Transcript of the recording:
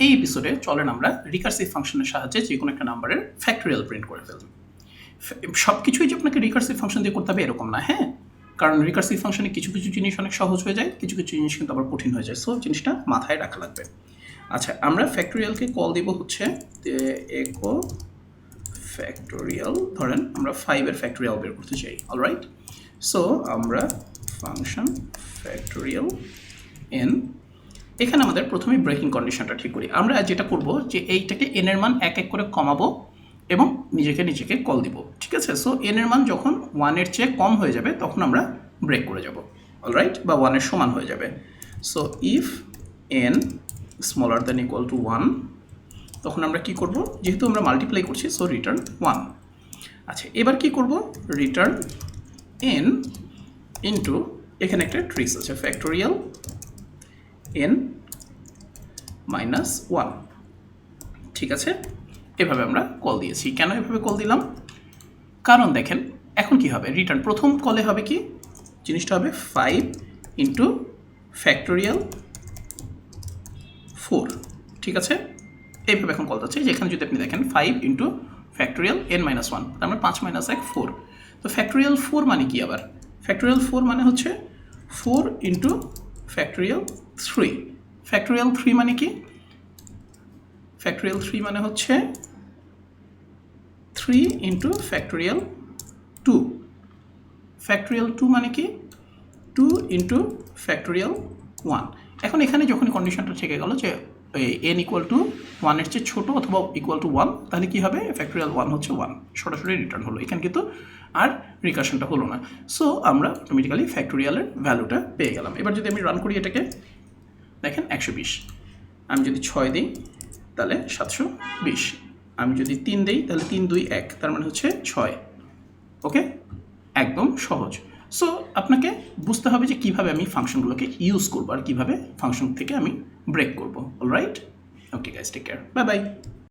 এই এপিসোডে চলেন আমরা রিকার্সিভ ফাংশনের সাহায্যে যে কোনো একটা নাম্বারের ফ্যাক্টোরিয়াল প্রিন্ট করে ফেলব। সব কিছুই যে আপনাকে রিকার্সিভ ফাংশন দিয়ে করতে হবে এরকম না, হ্যাঁ, কারণ রিকার্সিভ ফাংশনে কিছু কিছু জিনিস অনেক সহজ হয়ে যায়, কিছু কিছু জিনিস কিন্তু আবার কঠিন হয়ে যায়। সো জিনিসটা মাথায় রাখা লাগবে। আচ্ছা, আমরা ফ্যাক্টোরিয়ালকে কল দিব হচ্ছে একো ফ্যাক্টোরিয়াল, ধরেন আমরা 5-এর ফ্যাক্টোরিয়াল বের করতে চাই। অলরাইট, সো আমরা ফাংশন ফ্যাক্টোরিয়াল এন, এখানে আমাদের প্রথমেই ব্রেকিং কন্ডিশনটা ঠিক করি। আমরা যেটা করব যে এইটাকে এন এর মান এক এক করে কমাবো এবং নিজেকে কল দিব, ঠিক আছে? সো এন এর মান যখন 1-এর চেয়ে কম হয়ে যাবে তখন আমরা ব্রেক করে যাব, অলরাইট, বা 1-এর সমান হয়ে যাবে। So if N smaller than equal to 1, তখন আমরা কি করব, যেহেতু আমরা মাল্টিপ্লাই করছি সো রিটার্ন 1। আচ্ছা, এবার কি করব, রিটার্ন এন ইন্টু, এখানে একটা ট্রিক্স আছে, ফ্যাক্টোরিয়াল এন মাইনাস 1, ঠিক আছে? এভাবে আমরা কল দিয়েছি। কেন এভাবে কল দিলাম? কারণ দেখেন এখন কি হবে, রিটার্ন প্রথম কলে হবে কি, জিনিসটা হবে 5 ইন্টু ফ্যাক্টোরিয়াল 4, ঠিক আছে? এইভাবে এখন কল যাচ্ছে, যেখানে যদি আপনি দেখেন 5 ইন্টু ফ্যাক্টোরিয়াল এন মাইনাস 1, তার মানে 5 মাইনাস 1 4। তো ফ্যাক্টোরিয়াল 4 মানে কি আবার? ফ্যাক্টোরিয়াল 4 মানে হচ্ছে 4 ইন্টু ফ্যাক্টোরিয়াল 3। ফ্যাক্টোরিয়াল 3 মানে কি? ফ্যাক্টোরিয়াল 3 মানে হচ্ছে 3 ইন্টু ফ্যাক্টোরিয়াল 2। ফ্যাক্টোরিয়াল 2 মানে কি? 2 ইন্টু ফ্যাক্টোরিয়াল 1। এখন এখানে যখন কন্ডিশনটা থেকে গেল যে এন ইকুয়াল টু 1-এর চেয়ে ছোটো অথবা ইকুয়াল টু 1, তাহলে কী হবে, ফ্যাক্টোরিয়াল 1 হচ্ছে 1, সরাসরি রিটার্ন হলো। এখানে কিন্তু আর রিকার্শনটা হলো না। সো আমরা অটোমেটিক্যালি ফ্যাক্টোরিয়ালের ভ্যালুটা পেয়ে গেলাম। এবার যদি আমি রান করি এটাকে, দেখেন 120। আমি যদি 6 দিই তাহলে 720। আমি যদি 3 দিই তাহলে 3 2 1, তার মানে হচ্ছে 6। ওকে, একদম সহজ। সো আপনাকে বুঝতে হবে যে কীভাবে আমি ফাংশনগুলোকে ইউজ করবো আর কীভাবে ফাংশন থেকে আমি ব্রেক করবো। Alright, okay guys, take care, bye by.